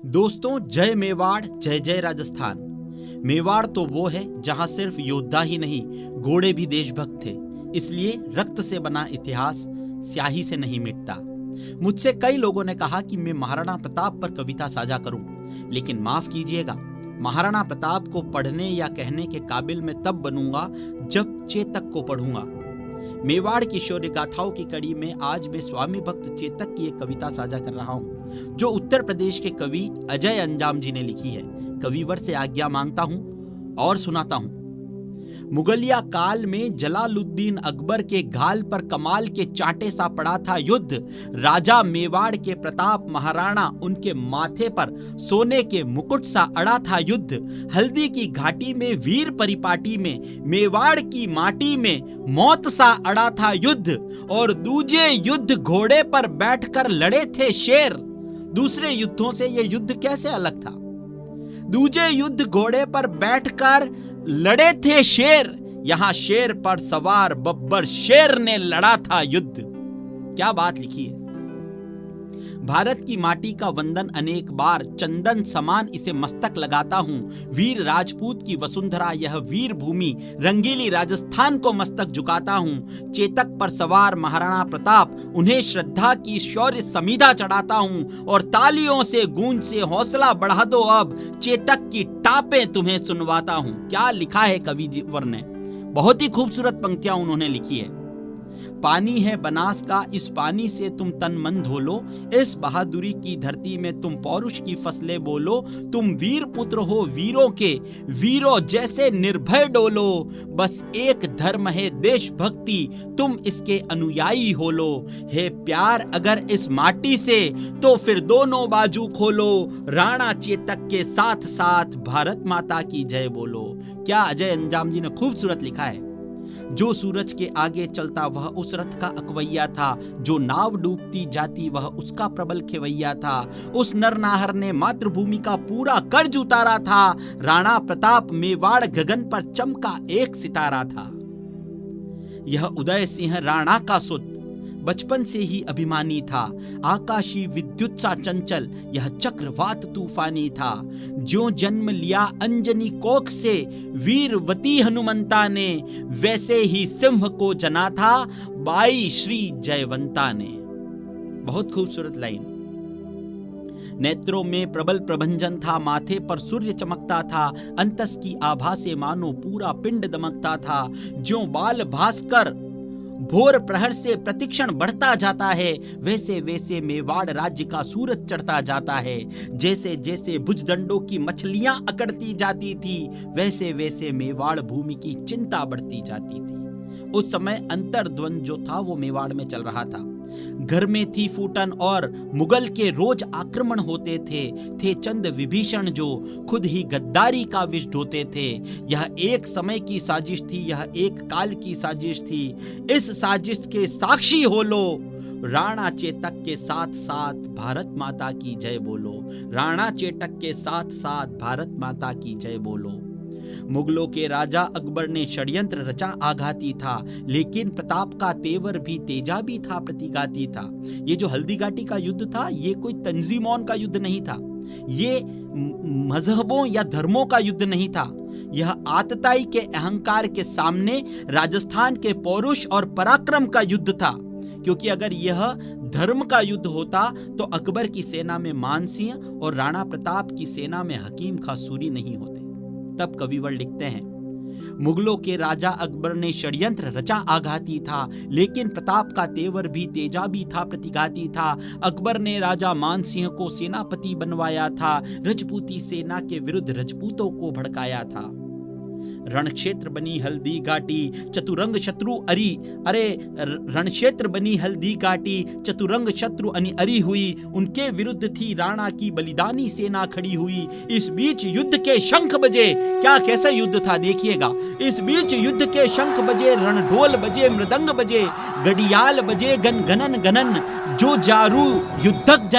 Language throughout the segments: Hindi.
दोस्तों, जय मेवाड़, जय जय राजस्थान। मेवाड़ तो वो है जहां सिर्फ योद्धा ही नहीं, घोड़े भी देशभक्त थे। इसलिए रक्त से बना इतिहास स्याही से नहीं मिटता। मुझसे कई लोगों ने कहा कि मैं महाराणा प्रताप पर कविता साझा करूं, लेकिन माफ कीजिएगा, महाराणा प्रताप को पढ़ने या कहने के काबिल मैं तब बनूंगा जब चेतक को पढ़ूंगा। मेवाड़ की शौर्य गाथाओं की कड़ी में आज मैं स्वामी भक्त चेतक की एक कविता साझा कर रहा हूं, जो उत्तर प्रदेश के कवि अजय अंजाम जी ने लिखी है। कविवर से आज्ञा मांगता हूं और सुनाता हूं। मुगलिया काल में जलालुद्दीन अकबर के गाल पर कमाल के चांटे सा पड़ा था युद्ध। राजा मेवाड़ के प्रताप महाराणा, उनके माथे पर सोने के मुकुट सा अड़ा था युद्ध। हल्दी की घाटी में वीर परिपाटी में, मेवाड़ की माटी में मौत सा अड़ा था युद्ध। और दूजे युद्ध घोड़े पर बैठकर लड़े थे शेर। दूसरे युद्धों से यह युद्ध कैसे अलग था? दूजे युद्ध घोड़े पर बैठकर लड़े थे शेर, यहां शेर पर सवार बब्बर शेर ने लड़ा था युद्ध। क्या बात लिखी है। भारत की माटी का वंदन अनेक बार, चंदन समान इसे मस्तक लगाता हूं। वीर राजपूत की वसुंधरा यह वीर भूमि, रंगीली राजस्थान को मस्तक झुकाता हूं। चेतक पर सवार महाराणा प्रताप, उन्हें श्रद्धा की शौर्य समीधा चढ़ाता हूं। और तालियों से गूंज से हौसला बढ़ा दो अब, चेतक की टापें तुम्हें सुनवाता हूं। क्या लिखा है कविवर ने, बहुत ही खूबसूरत पंक्तियां उन्होंने लिखी है। पानी है बनास का, इस पानी से तुम तन मन धो लो। इस बहादुरी की धरती में तुम पौरुष की फसलें बोलो। तुम वीर पुत्र हो वीरों के, वीरों जैसे निर्भय डोलो। बस एक धर्म है देशभक्ति, तुम इसके अनुयायी हो लो। हे प्यार अगर इस माटी से, तो फिर दोनों बाजू खोलो। राणा चेतक के साथ साथ भारत माता की जय बोलो। क्या अजय अंजाम जी ने खूबसूरत लिखा है। जो सूरज के आगे चलता वह उस रथ का अकवैया था, जो नाव डूबती जाती वह उसका प्रबल खेवैया था। उस नरनाहर ने मातृभूमि का पूरा कर्ज उतारा था। राणा प्रताप मेवाड़ गगन पर चमका एक सितारा था। यह उदय सिंह राणा का सुत, बचपन से ही अभिमानी था। आकाशी विद्युत सा चंचल, यह चक्रवात तूफानी था। जो जन्म लिया अंजनी कोख से वीरवती हनुमंता ने, वैसे ही सिंह को जना था बाई श्री जयवंता ने। बहुत खूबसूरत लाइन। नेत्रों में प्रबल प्रभंजन था, माथे पर सूर्य चमकता था। अंतस की आभा से मानो पूरा पिंड दमकता था। ज्यों बाल भास्कर भोर प्रहर से प्रतिक्षण बढ़ता जाता है, वैसे वैसे मेवाड़ राज्य का सूरज चढ़ता जाता है। जैसे जैसे भुजदंडों की मछलियां अकड़ती जाती थी, वैसे वैसे मेवाड़ भूमि की चिंता बढ़ती जाती थी। उस समय अंतर्द्वंद जो था वो मेवाड़ में चल रहा था। घर में थी फूटन और मुगल के रोज आक्रमण होते थे चंद विभीषण जो खुद ही गद्दारी का विष ढोते थे। यह एक समय की साजिश थी, यह एक काल की साजिश थी। इस साजिश के साक्षी हो लो। राणा चेतक के साथ साथ भारत माता की जय बोलो। राणा चेतक के साथ साथ भारत माता की जय बोलो। मुगलों के राजा अकबर ने षड्यंत्र रचा आघाती था, लेकिन प्रताप का तेवर भी तेजाबी था, प्रतिघाती था। ये जो हल्दी घाटी का युद्ध था, ये कोई तंजीमों का युद्ध नहीं था, ये मजहबों या धर्मों का युद्ध नहीं था। यह आतताई के अहंकार के सामने राजस्थान के पौरुष और पराक्रम का युद्ध था। क्योंकि अगर यह धर्म का युद्ध होता तो अकबर की सेना में मानसिंह और राणा प्रताप की सेना में हकीम खां सूरी नहीं होते। तब कविवर लिखते हैं, मुगलों के राजा अकबर ने षड्यंत्र रचा आघाती था, लेकिन प्रताप का तेवर भी तेजाबी था, प्रतिघाती था। अकबर ने राजा मानसिंह को सेनापति बनवाया था, रजपूती सेना के विरुद्ध रजपूतों को भड़काया था। रणक्षेत्र बनी हल्दी घाटी, चतुरंग शत्रु अरी, अरे रणक्षेत्र बनी हल्दी घाटी, चतुरंग शत्रु अरी हुई। उनके विरुद्ध थी राणा की बलिदानी सेना खड़ी हुई। इस बीच युद्ध के शंख बजे। क्या कैसा युद्ध था देखिएगा। इस बीच युद्ध के शंख बजे, रणढोल बजे, मृदंग बजे, गडियाल बजे गन गनन गनन। जो जारू युद्धक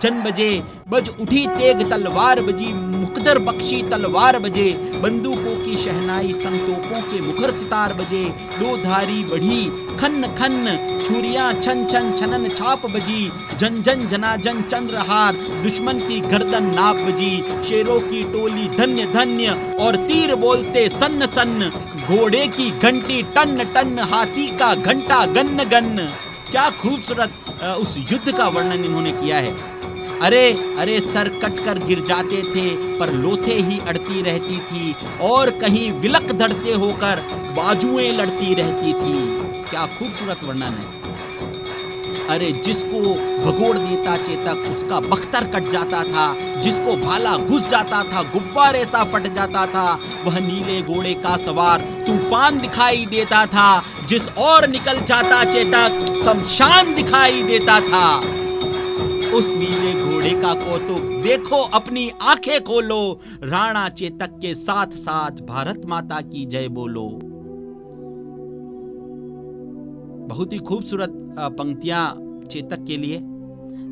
जन बजे, बज उठी तेग तलवार बजी, मुकद्दर बख्शी तलवार बजे, बंदूकों की शहनाई संतोपों के मुखर सितार बजे, दो धारी बढ़ी खन्न खन्न, छुरियां छन छन छनन छाप बजी, जन जन जनाजन चंद्रहार, दुश्मन की गर्दन नाप बजी, शेरों की टोली धन्य धन्य और तीर बोलते सन्न सन्न, घोड़े की घंटी टन टन, हाथी का घंटा गन्न गन्न। क्या खूबसूरत उस युद्ध का वर्णन इन्होंने किया है। अरे अरे सर कटकर गिर जाते थे पर लोथे ही अड़ती रहती थी, और कहीं विलक धड़ से होकर बाजुएं लड़ती रहती थी। क्या खूबसूरत वर्णन है। अरे जिसको भगोड़ देता चेतक उसका बख्तर कट जाता था, जिसको भाला घुस जाता था गुब्बारे सा फट जाता था, वह नीले घोड़े का सवार तूफान दिखाई देता था, जिस और निकल जाता चेतक शमशान दिखाई देता था। उस नीले घोड़े का कौतुक देखो, अपनी आंखें खोलो, राणा चेतक के साथ साथ भारत माता की जय बोलो। बहुत ही खूबसूरत पंक्तियां चेतक के लिए।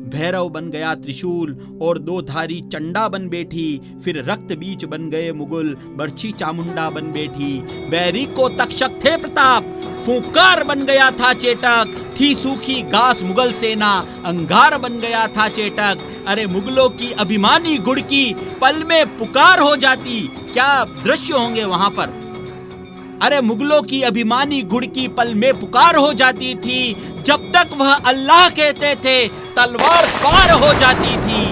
भैरव बन गया त्रिशूल और दो धारी चंडा बन बैठी, फिर रक्त बीज बन गए मुगल, बरछी चामुंडा बन बैठी, बैरी को तक्षक थे प्रताप, फूंकार बन गया था चेटक, थी सूखी घास मुगल सेना, अंगार बन गया था चेटक। अरे मुगलों की अभिमानी गुड़की पल में पुकार हो जाती। क्या दृश्य होंगे वहां पर। अरे मुगलों की अभिमानी गुड़की पल में पुकार हो जाती थी, जब तक वह अल्लाह कहते थे तलवार पार हो जाती थी।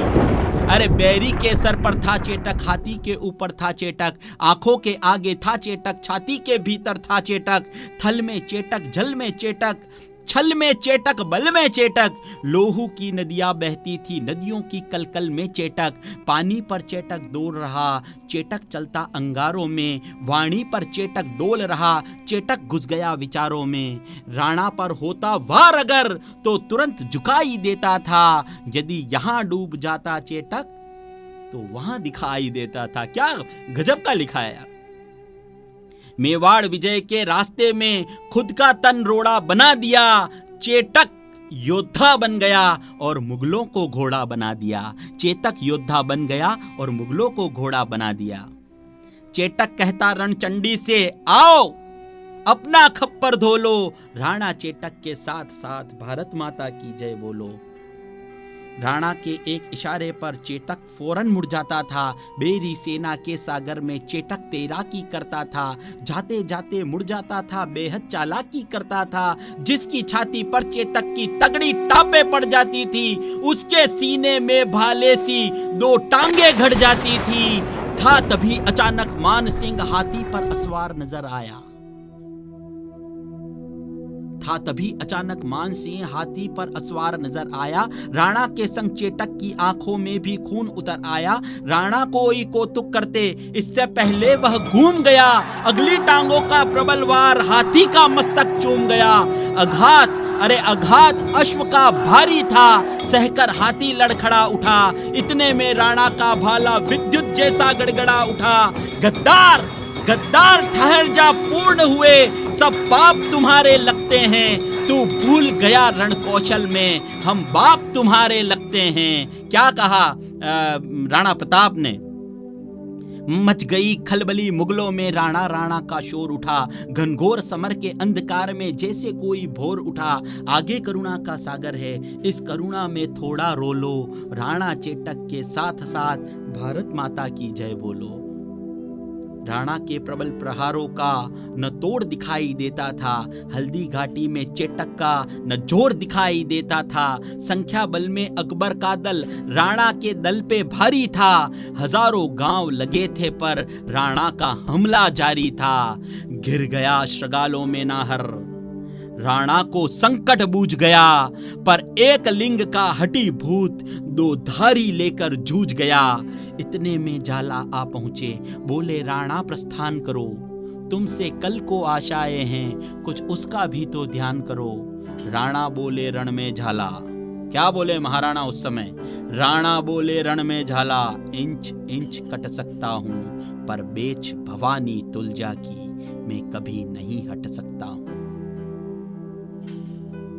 अरे बैरी के सर पर था चेटक, हाथी के ऊपर था चेटक, आंखों के आगे था चेटक, छाती के भीतर था चेटक, थल में चेटक, जल में चेटक, छल में चेटक, बल में चेटक, लोहू की नदियां बहती थी, नदियों की कलकल में चेटक, पानी पर चेटक दौड़ रहा, चेटक चलता अंगारों में, वाणी पर चेटक डोल रहा, चेटक घुस गया विचारों में। राणा पर होता वार अगर तो तुरंत झुकाई देता था, यदि यहां डूब जाता चेटक तो वहां दिखाई देता था। क्या गजब का लिखा है यार। मेवाड़ विजय के रास्ते में खुद का तन रोड़ा बना दिया, चेटक योद्धा बन गया और मुगलों को घोड़ा बना दिया। चेतक योद्धा बन गया और मुगलों को घोड़ा बना दिया। चेटक कहता रणचंडी से, आओ अपना खप्पर धो लो, राणा चेटक के साथ साथ भारत माता की जय बोलो। राणा के एक इशारे पर चेटक फौरन मुड़ जाता था। बेरी सेना के सागर में चेटक तैराकी करता था, जाते जाते मुड़ जाता था, बेहद चालाकी करता था। जिसकी छाती पर चेतक की तगड़ी टापे पड़ जाती थी, उसके सीने में भाले सी दो टांगे घड़ जाती थी। था तभी अचानक मान सिंह हाथी पर असवार नजर आया। था तभी अचानक मान सिंह हाथी पर असवार नजर आया। राणा के संग चेटक की आंखों में भी खून उतर आया। राणा कोई कौतुक करते इससे पहले वह घूम गया, अगली टांगों का प्रबल वार हाथी का मस्तक चूम गया। आघात, अरे आघात अश्व का भारी था, सहकर हाथी लड़खड़ा उठा। इतने में राणा का भाला विद्युत जैसा गड़गड़ा उठा। गद्दार गद्दार ठहर जा, पूर्ण हुए सब पाप तुम्हारे लगते हैं। तू भूल गया रण कौशल में, हम बाप तुम्हारे लगते हैं। क्या कहा राणा प्रताप ने। मच गई खलबली मुगलों में, राणा राणा का शोर उठा। घनघोर समर के अंधकार में जैसे कोई भोर उठा। आगे करुणा का सागर है, इस करुणा में थोड़ा रो लो। राणा चेटक के साथ साथ भारत माता की जय बोलो। राणा के प्रबल प्रहारों का न तोड़ दिखाई देता था। हल्दी घाटी में चेटक का न जोर दिखाई देता था। संख्या बल में अकबर का दल राणा के दल पे भारी था। हजारों गांव लगे थे पर राणा का हमला जारी था। घिर गया श्रगालों में नाहर, राणा को संकट बूझ गया। पर एक लिंग का हटी भूत दो धारी लेकर जूझ गया। इतने में जाला आ पहुंचे, बोले राणा प्रस्थान करो। तुमसे कल को आशाएं हैं, कुछ उसका भी तो ध्यान करो। राणा बोले रण में झाला। क्या बोले महाराणा उस समय। राणा बोले रण में झाला, इंच इंच कट सकता हूं, पर बेच भवानी तुलजा की मैं कभी नहीं हट सकता हूं।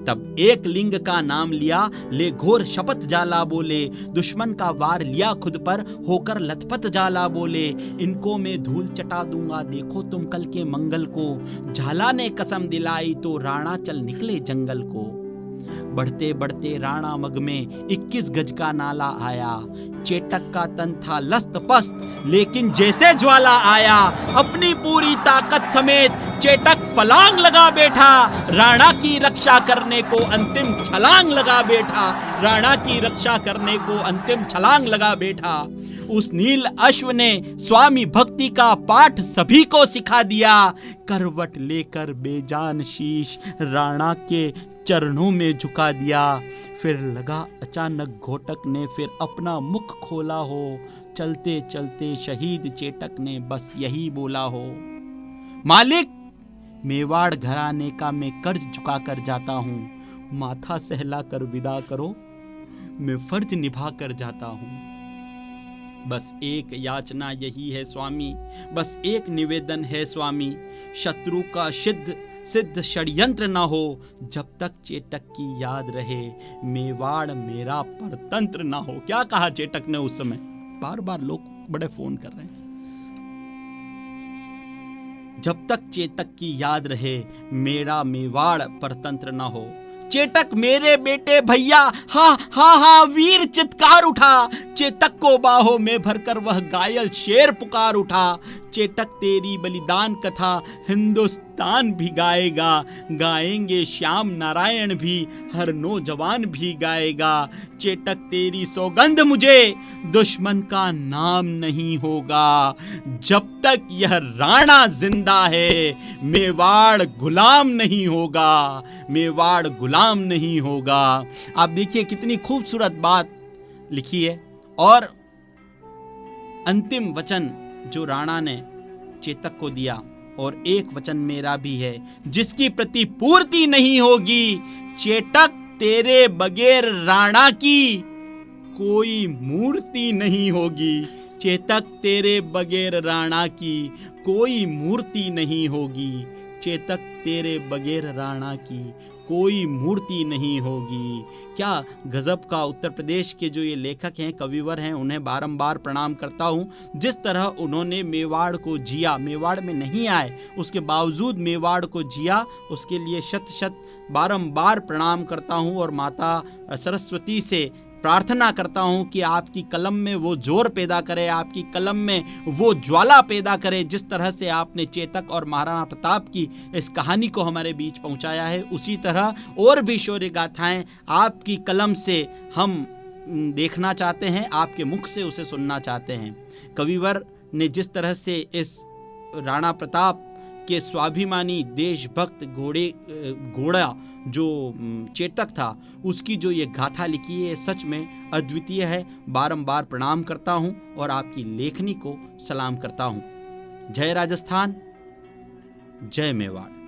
तब एक लिंग का नाम लिया, ले घोर शपथ जाला बोले, दुश्मन का वार लिया खुद पर, होकर लथपथ जाला बोले, इनको मैं धूल चटा दूंगा देखो तुम कल के मंगल को। झाला ने कसम दिलाई तो राणा चल निकले जंगल को। बढ़ते बढ़ते राणा मग में 21 गज का नाला आया, चेटक का तन था लस्त पस्त, लेकिन जैसे ज्वाला आया, अपनी पूरी ताकत समेत चेटक फलांग लगा बैठा, राणा की रक्षा करने को अंतिम छलांग लगा बैठा, राणा की रक्षा करने को अंतिम छलांग लगा बैठा। उस नील अश्व ने स्वामी भक्ति का पाठ सभी को सिखा दिया, करवट लेकर बेजान शीश राणा के चरणों में झुका दिया। फिर लगा अचानक घोटक ने फिर अपना मुख खोला हो, चलते चलते शहीद चेटक ने बस यही बोला हो, मालिक मेवाड़ घराने का मैं कर्ज चुका कर जाता हूँ, माथा सहला कर विदा करो, मैं फर्ज निभा कर जाता हूँ। बस एक याचना यही है स्वामी, बस एक निवेदन है स्वामी, शत्रु का सिद्ध षड्यंत्र न हो, जब तक चेटक की याद रहे, मेवाड़ मेरा परतंत्र ना हो। क्या कहा चेटक ने उस समय? बार बार लोग बड़े फोन कर रहे हैं। जब तक चेतक की याद रहे, मेरा मेवाड़ परतंत्र ना हो। चेटक मेरे बेटे भैया, हा हा हा वीर चित्कार उठा, चेतक को बाहों में भरकर वह घायल शेर पुकार उठा। चेटक तेरी बलिदान कथा हिंदुस्तान भी गाएगा, गाएंगे श्याम नारायण भी, हर नौजवान भी गाएगा। चेटक तेरी सौगंध मुझे दुश्मन का नाम नहीं होगा, जब तक यह राणा जिंदा है मेवाड़ गुलाम नहीं होगा, मेवाड़ गुलाम नहीं होगा। आप देखिए कितनी खूबसूरत बात लिखी है। और अंतिम वचन जो राणा ने चेतक को दिया, और एक वचन मेरा भी है जिसकी प्रतिपूर्ति नहीं होगी, चेटक तेरे बगैर राणा की कोई मूर्ति नहीं होगी, चेतक तेरे बगैर राणा की कोई मूर्ति नहीं होगी, चेतक तेरे बगैर राणा की कोई मूर्ति नहीं होगी। क्या गजब का! उत्तर प्रदेश के जो ये लेखक हैं, कविवर हैं, उन्हें बारंबार प्रणाम करता हूँ। जिस तरह उन्होंने मेवाड़ को जिया, मेवाड़ में नहीं आए उसके बावजूद मेवाड़ को जिया, उसके लिए शत शत बारंबार प्रणाम करता हूँ। और माता सरस्वती से प्रार्थना करता हूँ कि आपकी कलम में वो जोर पैदा करे, आपकी कलम में वो ज्वाला पैदा करे। जिस तरह से आपने चेतक और महाराणा प्रताप की इस कहानी को हमारे बीच पहुँचाया है, उसी तरह और भी शौर्य गाथाएं आपकी कलम से हम देखना चाहते हैं, आपके मुख से उसे सुनना चाहते हैं। कविवर ने जिस तरह से इस राणा प्रताप के स्वाभिमानी देशभक्त घोड़ा जो चेतक था, उसकी जो ये गाथा लिखी है, सच में अद्वितीय है। बारंबार प्रणाम करता हूँ और आपकी लेखनी को सलाम करता हूँ। जय राजस्थान, जय मेवाड़।